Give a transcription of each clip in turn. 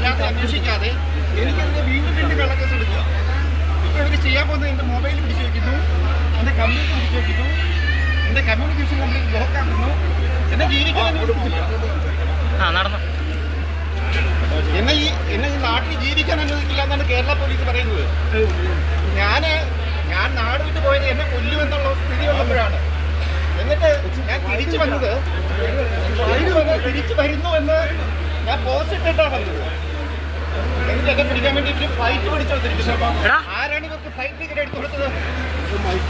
പരാതി അന്വേഷിക്കാതെ എനിക്കെതിരെ വീണ്ടും കള്ളക്കേസ് എടുക്കുക. ഇപ്പോൾ ഇവർ ചെയ്യാൻ പോകുന്നത് എൻ്റെ മൊബൈൽ പിടിച്ചു വയ്ക്കുന്നു, എൻ്റെ കമ്പ്യൂട്ടർ പിടിച്ചു വയ്ക്കുന്നു, എൻ്റെ കമ്മ്യൂണിക്കേഷൻ കംപ്ലീറ്റ് ബ്ലോക്ക് ആക്കുന്നു. എന്നെ ജീവിക്കാൻ അനുവദിക്കുന്നില്ല. എന്നെ ഈ നാട്ടിൽ ജീവിക്കാൻ അനുവദിക്കില്ല എന്നാണ് കേരള പോലീസ് പറയുന്നത്. ഞാൻ നാട് വിട്ട് പോയത് എന്നെ കൊല്ലുമെന്നുള്ള സ്ഥിതി വന്നപ്പോഴാണ്. എന്നിട്ട് ഞാൻ തിരിച്ചു വരുന്നു എന്ന് ഞാൻ പോസ്റ്റ് ഇട്ടിട്ടാണ് വന്നത്. എനിക്കൊക്കെ പിടിക്കാൻ വേണ്ടി ഇവര് ഫ്ലൈറ്റ് പിടിച്ചു വന്നിരിക്കുന്നത്. ആരാണ് ഇവർക്ക് ഫ്ലൈറ്റ് ടിക്കറ്റ് എടുത്തു കൊടുത്തത്?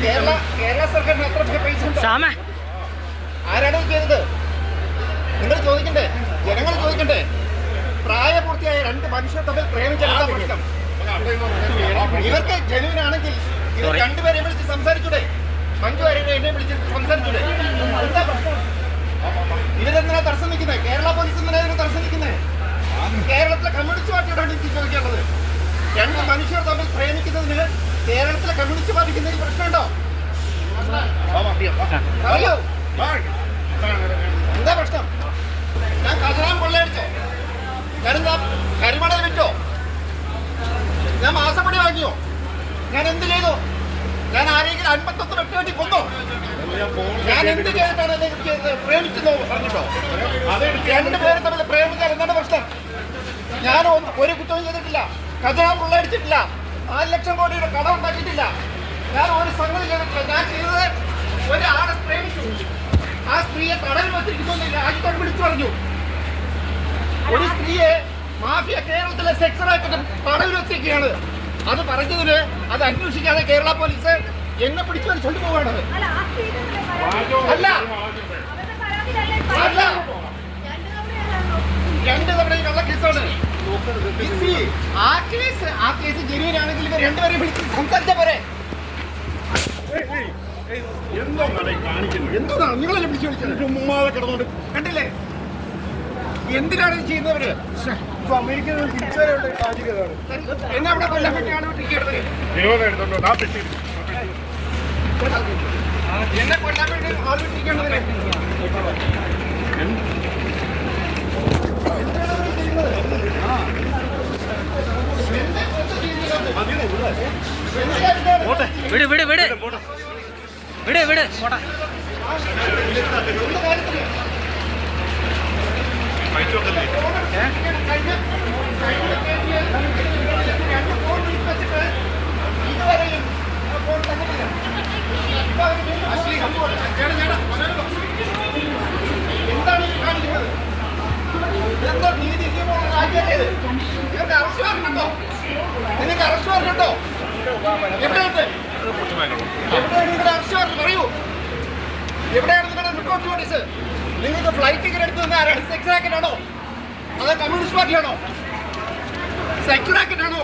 കേരള സർക്കാരിന് എത്ര പൈസ ഉണ്ട്? ആരാണ് ചെയ്തത്? നിങ്ങൾ ചോദിക്കണ്ടേ? ജനങ്ങൾ ചോദിക്കണ്ടേ? പ്രായപൂർത്തിയായ രണ്ട് മനുഷ്യർ തമ്മിൽ പ്രേമിച്ചെടുത്ത പ്രശ്നം. ഇവർക്ക് ജനുവിനാണെങ്കിൽ ഇവർ രണ്ടുപേരെ വിളിച്ച് സംസാരിച്ചൂടെ? മഞ്ജു ആരെയും എന്നെ വിളിച്ച് സംസാരിച്ചൂടെ? എന്താ പ്രശ്നം? ഇവരെന്തിനാ തടസ്സം നിൽക്കുന്നത്? കേരള പോലീസ് എന്തിനാണ് തടസ്സം നിൽക്കുന്നത്? കേരളത്തിലെ കമ്മ്യൂണിസ്റ്റ് പാർട്ടിയോടാണ് എനിക്ക് ചോദിക്കാനുള്ളത്. രണ്ട് മനുഷ്യർ തമ്മിൽ പ്രേമിക്കുന്നതിന് കേരളത്തിലെ കമ്മ്യൂണിസ്റ്റ് പാർട്ടിക്ക് എന്തെങ്കിലും പ്രശ്നമുണ്ടോ? പറയൂ, എന്താ പ്രശ്നം? ഞാൻ ഖജനാവ് കൊള്ളയടിച്ചോ? ഞാനെന്താ കരിമണൽ വിറ്റോ? ഞാൻ മാസപ്പടി വാങ്ങിയോ? ഞാൻ എന്ത് ചെയ്തു? ഞാൻ ആരെങ്കിലും 51 വെട്ടുകെട്ടി കൊന്നോ? ഞാൻ എന്ത് ചെയ്തിട്ടാണ് പ്രേമിച്ചെന്നോ പറഞ്ഞിട്ടോ? രണ്ടുപേരെ തമ്മിൽ പ്രേമിച്ചാൽ എന്താണ് പ്രശ്നം? ഞാൻ ഒരു കുറ്റവും ചെയ്തിട്ടില്ല. ഖജനാവ് കൊള്ളയടിച്ചിട്ടില്ല. 4 ലക്ഷം കോടിയുടെ കടം ഉണ്ടാക്കിയിട്ടില്ല. ഞാൻ ഒരു സംഗതി ചെയ്തിട്ടില്ല. ഞാൻ ചെയ്തത് ഒരാളെ പ്രേമിച്ചു. ആ സ്ത്രീയെ തടവിൽ വെച്ചിരിക്കുന്നു രാജ്യത്തോട് വിളിച്ചു പറഞ്ഞു. ഒരു സ്ത്രീയെ മാഫിയ കേരളത്തിലെ സെക്സ് റാക്കറ്റ് തടവിൽ വെച്ചിരിക്കുകയാണ്. അത് പറഞ്ഞതിന് അത് അന്വേഷിക്കാതെ കേരള പോലീസ് എന്നെ പിടിച്ചു വലിച്ചോണ്ട് പോവാണ്. അല്ല, 2 തവണ കള്ളക്കേസാണ്. ആ കേസ് ജനുവിനാണെങ്കിൽ ഇവർ രണ്ടുപേരെയും വിളിച്ച് സംസാരിച്ച പോരെ? എന്താണ് നിങ്ങളല്ലേ പിടിച്ചു വിളിച്ചത്? ഉമ്മാതെ കിടന്നോണ്ട് കണ്ടില്ലേ? എന്തിനാണ് ഇത് ചെയ്യുന്നവര്? അമേരിക്കയിൽ എന്നെ അവിടെ കൊല്ലാൻ വേണ്ടിയാണ് വിട്ടിരിക്കുന്നത്. എന്നെ കൊല്ലാൻ വേണ്ടി ആൾ വിട്ടിരിക്കേണ്ടതിന് എന്താണ് ഈ കാണിക്കുന്നത്? എന്താ നീതി? നിങ്ങൾക്ക് അറസ്റ്റ് വാറണ്ടുണ്ടോ? നിങ്ങൾക്ക് അറസ്റ്റ് വാറണ്ടുണ്ടോ? എവിടെയാണ് നിങ്ങളുടെ അറസ്റ്റ് വാറണ്ട്? പറയൂ, എവിടെയാണ് നിങ്ങളുടെ റിപ്പോർട്ട് നോട്ടീസ്? നിങ്ങൾക്ക് ഫ്ലൈറ്റ് ടിക്കറ്റ് എടുത്തു തന്ന ആരാണ്? സെക്സ് റാക്കറ്റ് ആണോ? അതോ കമ്മ്യൂണിസ്റ്റ് പാർട്ടിയാണോ? സെക്സ് റാക്കറ്റ് ആണോ?